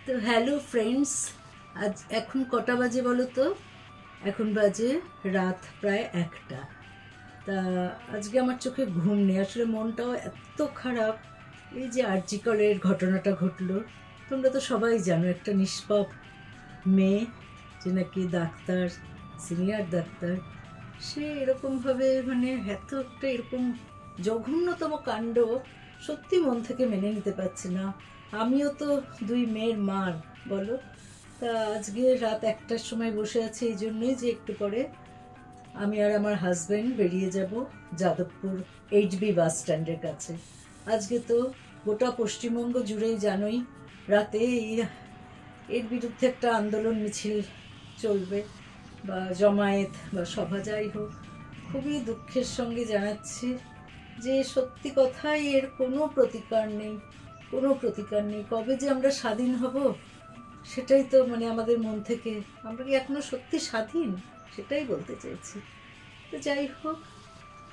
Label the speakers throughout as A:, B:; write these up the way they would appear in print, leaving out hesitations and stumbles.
A: তো hello friends, আজ এখন কটা বাজে বলো তো? এখন বাজে রাত প্রায় 1টা। তা আজকে আমার চোখে ঘুম নেই, আসলে মনটাও এত খারাপ। এই যে আরজি করের ঘটনাটা ঘটলো, তোমরা তো সবাই জানো, একটা নিষ্পাপ মেয়ে যে নাকি ডাক্তার, সিনিয়র ডাক্তার, সে এরকমভাবে মানে এত একটা এরকম জঘন্যতম কাণ্ড সত্যি মন থেকে মেনে নিতে পারছি না। আমিও তো 2 মেয়ের মা, বলো। তা আজকে রাত 1টার সময় বসে আছি এই জন্যই যে একটু পরে আমি আর আমার হাজব্যান্ড বেরিয়ে যাব যাদবপুর HB বাস স্ট্যান্ডের কাছে। আজকে তো গোটা পশ্চিমবঙ্গ জুড়েই জানোই রাতে এর বিরুদ্ধে একটা আন্দোলন মিছিল চলবে, বা জমায়েত বা সভা, যাই হোক। খুবই দুঃখের সঙ্গে জানাচ্ছি যে সত্যি কথাই এর কোনো প্রতিকার নেই, কোনো প্রতিকার নেই। কবে যে আমরা স্বাধীন হব সেটাই তো মানে আমাদের মন থেকে, আমরা কি এখনো সত্যি স্বাধীন সেটাই বলতে চাইছি। তো যাই হোক,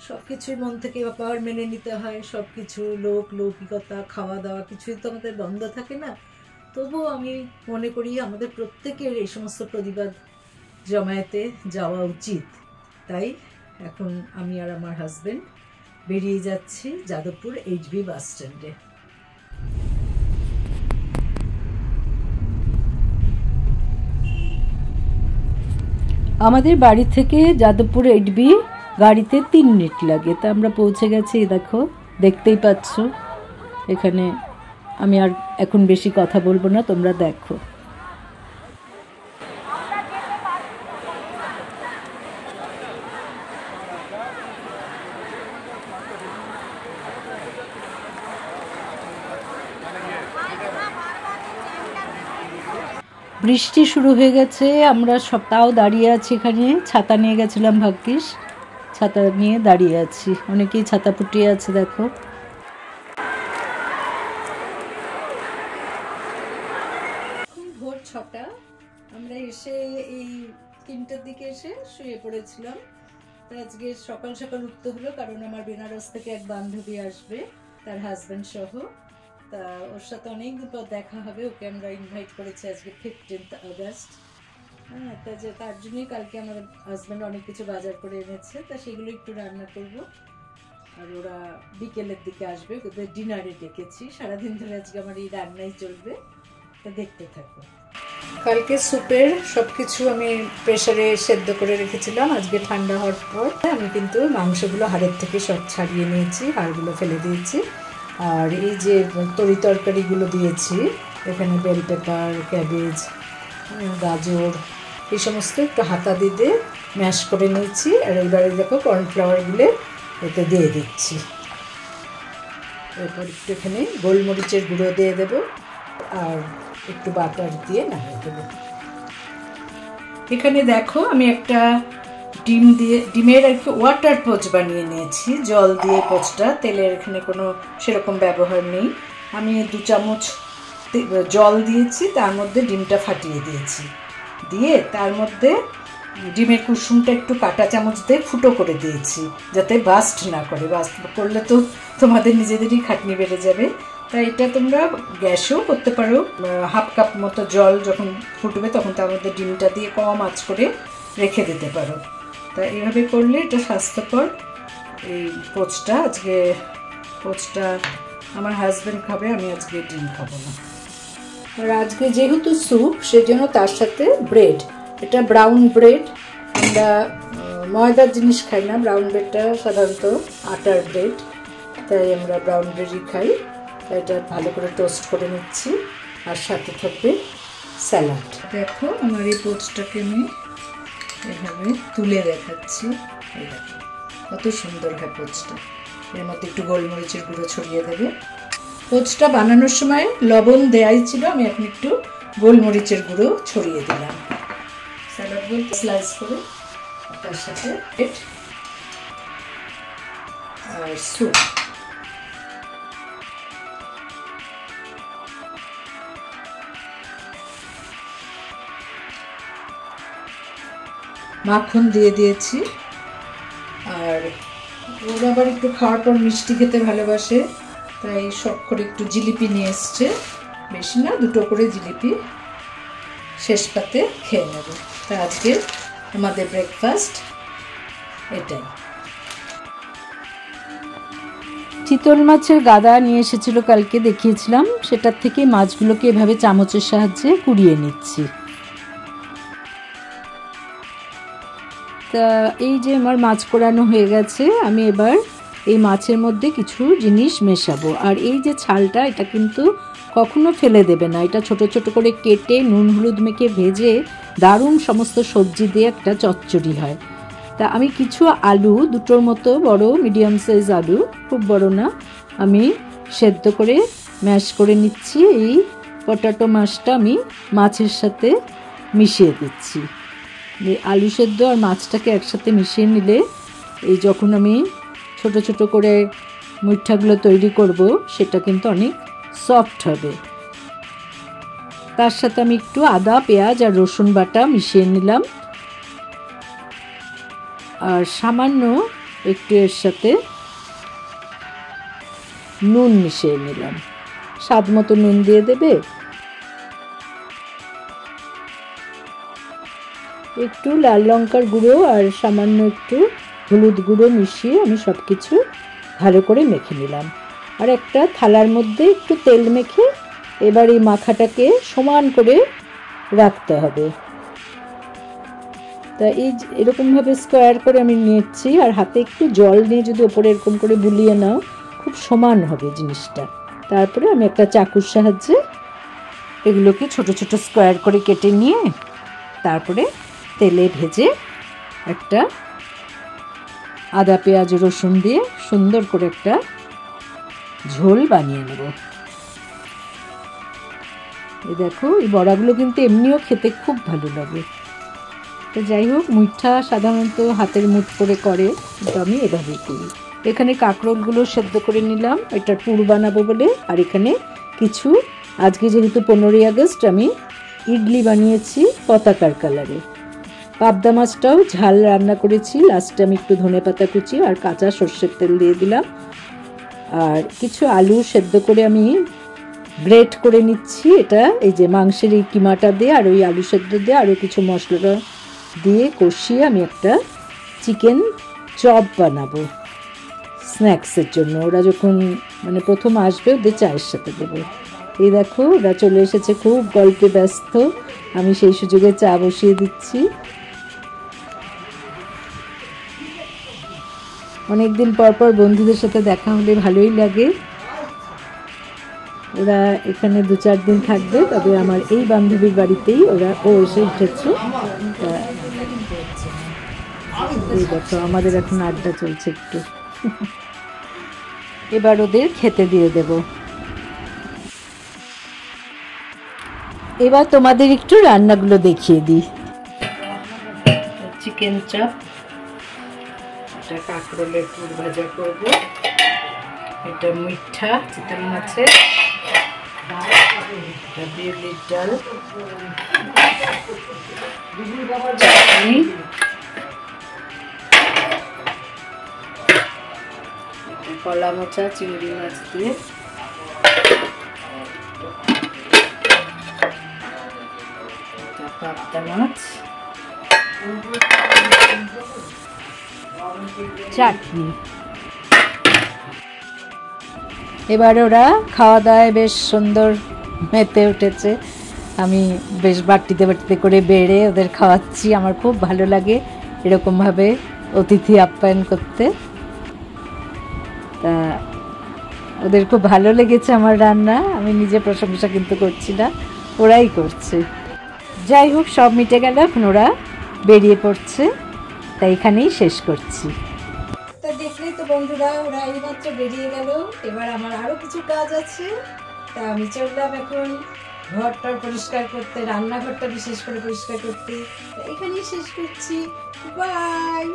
A: সব কিছুই মন থেকে আবার মেনে নিতে হয়, সব কিছু লৌকিকতা, খাওয়া দাওয়া কিছুই তো আমাদের বন্ধ থাকে না। তবুও আমি মনে করি আমাদের প্রত্যেকের এই সমস্ত প্রতিবাদ জমায়েতে যাওয়া উচিত। তাই এখন আমি আর আমার হাজব্যান্ড বেরিয়ে যাচ্ছি যাদবপুর HB বাস স্ট্যান্ডে। আমাদের বাড়ি থেকে যাদবপুর HB গাড়িতে 3 মিনিট লাগে। তা আমরা পৌঁছে গেছি, দেখো, দেখতেই পাচ্ছ। এখানে আমি আর এখন বেশি কথা বলবো না, তোমরা দেখো। বৃষ্টি শুরু হয়ে গেছে, আমরা তাও দাঁড়িয়ে আছি এখানে। ছাতা নিয়ে গেছিলাম, ভাগ্যিস ছাতা নিয়ে দাঁড়িয়ে আছি। অনেকেই ছাতা ফুটিয়ে আছে, দেখো। ভোর 6টা, আমরা এসে এই 3টার দিকে এসে শুয়ে পড়েছিলাম। তো আজকে সকাল সকাল উঠতে হলো, কারণ আমার বেনারস থেকে এক বান্ধবী আসবে, তার হাজব্যান্ড সহ। তা ওর সাথে অনেকদিন পর দেখা হবে, ওকে আমরা ইনভাইট করেছি আজকে 15 আগস্ট। হ্যাঁ, তা যে তার জন্যই কালকে আমার হাজব্যান্ড অনেক কিছু বাজার করে এনেছে, তা সেগুলো একটু রান্না করব। আর ওরা বিকেলের দিকে আসবে, ওদের ডিনারে ডেকেছি। সারাদিন ধরে আজকে আমার এই রান্নাই চলবে, তা দেখতে থাকো। কালকে স্যুপের সব কিছু আমি প্রেসারে সেদ্ধ করে রেখেছিলাম। আজকে ঠান্ডা হওয়ার পর আমি কিন্তু মাংসগুলো হাড়ের থেকে সব ছাড়িয়ে নিয়েছি, হাড়গুলো ফেলে দিয়েছি। আর এই যে তরি তরকারিগুলো দিয়েছি, এখানে বেল পেপার, ক্যাবেজ, গাজর, এই সমস্ত একটু হাতা দিয়ে ম্যাশ করে নিয়েছি। আর এইবারে দেখো কর্নফ্লাওয়ারগুলো এতে দিয়ে দিচ্ছি। এরপর একটু এখানে গোলমরিচের গুঁড়ো দিয়ে দেবো, আর একটু বাটার দিয়ে নামিয়ে দেবো। এখানে দেখো আমি একটা ডিমের আর কি ওয়াটার পোচ বানিয়ে নিয়েছি, জল দিয়ে পোচটা। তেলের এখানে কোনো সেরকম ব্যবহার নেই। আমি 2 চামচ জল দিয়েছি, তার মধ্যে ডিমটা ফাটিয়ে দিয়েছি, দিয়ে তার মধ্যে ডিমের কুসুমটা একটু কাঁটা চামচ দিয়ে ফুটো করে দিয়েছি, যাতে বাস্ট না করে। বাস্ট করলে তো তোমাদের নিজেদেরই খাটনি বেড়ে যাবে। তাই এটা তোমরা গ্যাসেও করতে পারো। 1/2 কাপ মতো জল যখন ফুটবে তখন তার মধ্যে ডিমটা দিয়ে কম আঁচ করে রেখে দিতে পারো। তা এইভাবে করলে এটা স্বাস্থ্যকর। এই পোচটা আজকে আমার হাজব্যান্ড খাবে, আমি আজকে ডিম খাবো না। আর আজকে যেহেতু স্যুপ, সেজন্য তার সাথে ব্রেড, এটা ব্রাউন ব্রেড। আমরা ময়দার জিনিস খাই না, ব্রাউন ব্রেডটা সাধারণত আটার ব্রেড, তাই আমরা ব্রাউন ব্রেডই খাই। তাই এটা ভালো করে টোস্ট করে নিচ্ছি, আর সাথে থাকবে স্যালাড। দেখো আমার এই পোচটাকে আমি এভাবে তুলে দেখাচ্ছি, এই দেখো কত সুন্দর হয় পোচটা। এর মধ্যে একটু গোলমরিচের গুঁড়ো ছড়িয়ে দেবে। পোচটা বানানোর সময় লবণ দেয়াই ছিল, আমি এখন একটু গোলমরিচের গুঁড়ো ছড়িয়ে দিলাম। স্যালাডগুলো স্লাইস করে তার সাথে আর স্যুপ। মাখন দিয়ে দিয়েছি। আর ওরা আবার একটু খাওয়ার পর মিষ্টি খেতে ভালোবাসে, তাই শখ করে একটু জিলিপি নিয়ে এসছে, বেশি না, 2টো করে জিলিপি শেষ পাতে খেয়ে নেব। তা আজকে আমাদের ব্রেকফাস্ট এটাই। চিতল মাছের গাদা নিয়ে এসেছিল কালকে, দেখিয়েছিলাম, সেটার থেকে মাছগুলোকে এভাবে চামচের সাহায্যে কুড়িয়ে নিচ্ছি। তা এই যে আমার মাছ কোরানো হয়ে গেছে, আমি এবার এই মাছের মধ্যে কিছু জিনিস মেশাবো। আর এই যে ছালটা, এটা কিন্তু কখনো ফেলে দেবে না। এটা ছোট ছোট করে কেটে নুন হলুদ মেখে ভেজে দারুণ সমস্ত সবজি দিয়ে একটা চচ্চড়ি হয়। তা আমি কিছু আলু, 2টোর মতো বড় মিডিয়াম সাইজ আলু, খুব বড় না, আমি সেদ্ধ করে ম্যাশ করে নিচ্ছি। এই পটাটো মাছটা আমি মাছের সাথে মিশিয়ে দিচ্ছি। আলু সেদ্ধ আর মাছটাকে একসাথে মিশিয়ে নিলে এই যখন আমি ছোট ছোট করে মুইঠাগুলো তৈরি করব, সেটা কিন্তু অনেক সফট হবে। তার সাথে আমি একটু আদা, পেঁয়াজ আর রসুন বাটা মিশিয়ে নিলাম। আর সামান্য একটু এর সাথে নুন মিশিয়ে নিলাম, স্বাদ মতো নুন দিয়ে দেবে। একটু লাল লঙ্কার গুঁড়ো আর সামান্য একটু হলুদ গুঁড়ো মিশিয়ে আমি সব কিছু ভালো করে মেখে নিলাম। আর একটা থালার মধ্যে একটু তেল মেখে এবার এই মাখাটাকে সমান করে রাখতে হবে। তা এই এরকমভাবে স্কোয়ার করে আমি নিচ্ছি, আর হাতে একটু জল নিয়ে যদি ওপরে এরকম করে বুলিয়ে নাও, খুব সমান হবে জিনিসটা। তারপরে আমি একটা চাকুর সাহায্যে এগুলোকে ছোট ছোট স্কোয়ার করে কেটে নিয়ে তারপরে তেলে ভেজে একটা আদা পেঁয়াজ রসুন দিয়ে সুন্দর করে একটা ঝোল বানিয়ে নেব। এই দেখো, এই বড়াগুলো কিন্তু এমনিও খেতে খুব ভালো লাগে। তো যাই হোক, মুইঠা সাধারণত হাতের মুঠ করে, কিন্তু আমি এভাবেই করি। এখানে কাঁকরোলগুলো সেদ্ধ করে নিলাম, এটার পুর বানাবো বলে। আর এখানে কিছু, আজকে যেহেতু 15ই আগস্ট, আমি ইডলি বানিয়েছি পতাকার কালারে। পাবদা মাছটাও ঝাল রান্না করেছি, লাস্টে আমি একটু ধনেপাতা কুচি আর কাঁচা সর্ষের তেল দিয়ে দিলাম। আর কিছু আলু সেদ্ধ করে আমি গ্রেট করে নিচ্ছি। এটা এই যে মাংসের এই কিমাটা দিয়ে আর ওই আলু সেদ্ধ দিয়ে আরও কিছু মশলা দিয়ে কষিয়ে আমি একটা চিকেন চপ বানাবো স্ন্যাক্সের জন্য। ওরা যখন মানে প্রথম আসবে, ওদের চায়ের সাথে দেবো। এই দেখো, ওরা চলে এসেছে, খুব গল্পে ব্যস্ত। আমি সেই সুযোগে চা বসিয়ে দিচ্ছি। অনেকদিন পর পর বন্ধুদের সাথে দেখা হলে ভালোই লাগে। ওরা এখানে 2-4 দিন থাকবে, তবে আমার এই বান্ধবীর বাড়িতেই ও এসে উঠেছে। এই দেখো, আমাদের এখন আড্ডা চলছে একটু। এবার ওদের খেতে দিয়ে দেব। এবার তোমাদের একটু রান্নাগুলো দেখিয়ে দিই। চিকেন চপ, এটা কাঁকরোলের পুর ভাজা করব, এটা মিঠা চিতল মাছের, এটা বিউলির ডাল, চাটনি, কলা মোচা চিংড়ি মাছ দিয়ে, পাবদা মাছ, চাটনি। এবার ওরা খাওয়া দাওয়ায় বেশ সুন্দর মেতে উঠেছে। আমি বেশ বাটিতে বাটিতে করে বেড়ে ওদের খাওয়াচ্ছি। আমার খুব ভালো লাগে এরকমভাবে অতিথি আপ্যায়ন করতে। তা ওদের খুব ভালো লেগেছে আমার রান্না। আমি নিজে প্রশংসা কিন্তু করছি না, ওরাই করছে। যাই হোক, সব মিটে গেল, এখন ওরা বেরিয়ে পড়ছে। তাই এখানেই শেষ করছি। তা দেখলেই তো বন্ধুরা, ওরা এইমাত্র বেরিয়ে গেল। এবার আমার আরও কিছু কাজ আছে। তা আমি চললাম এখন ঘরটা পরিষ্কার করতে, রান্নাঘরটা বিশেষ করে পরিষ্কার করতে। এখানেই শেষ করছি। বাই।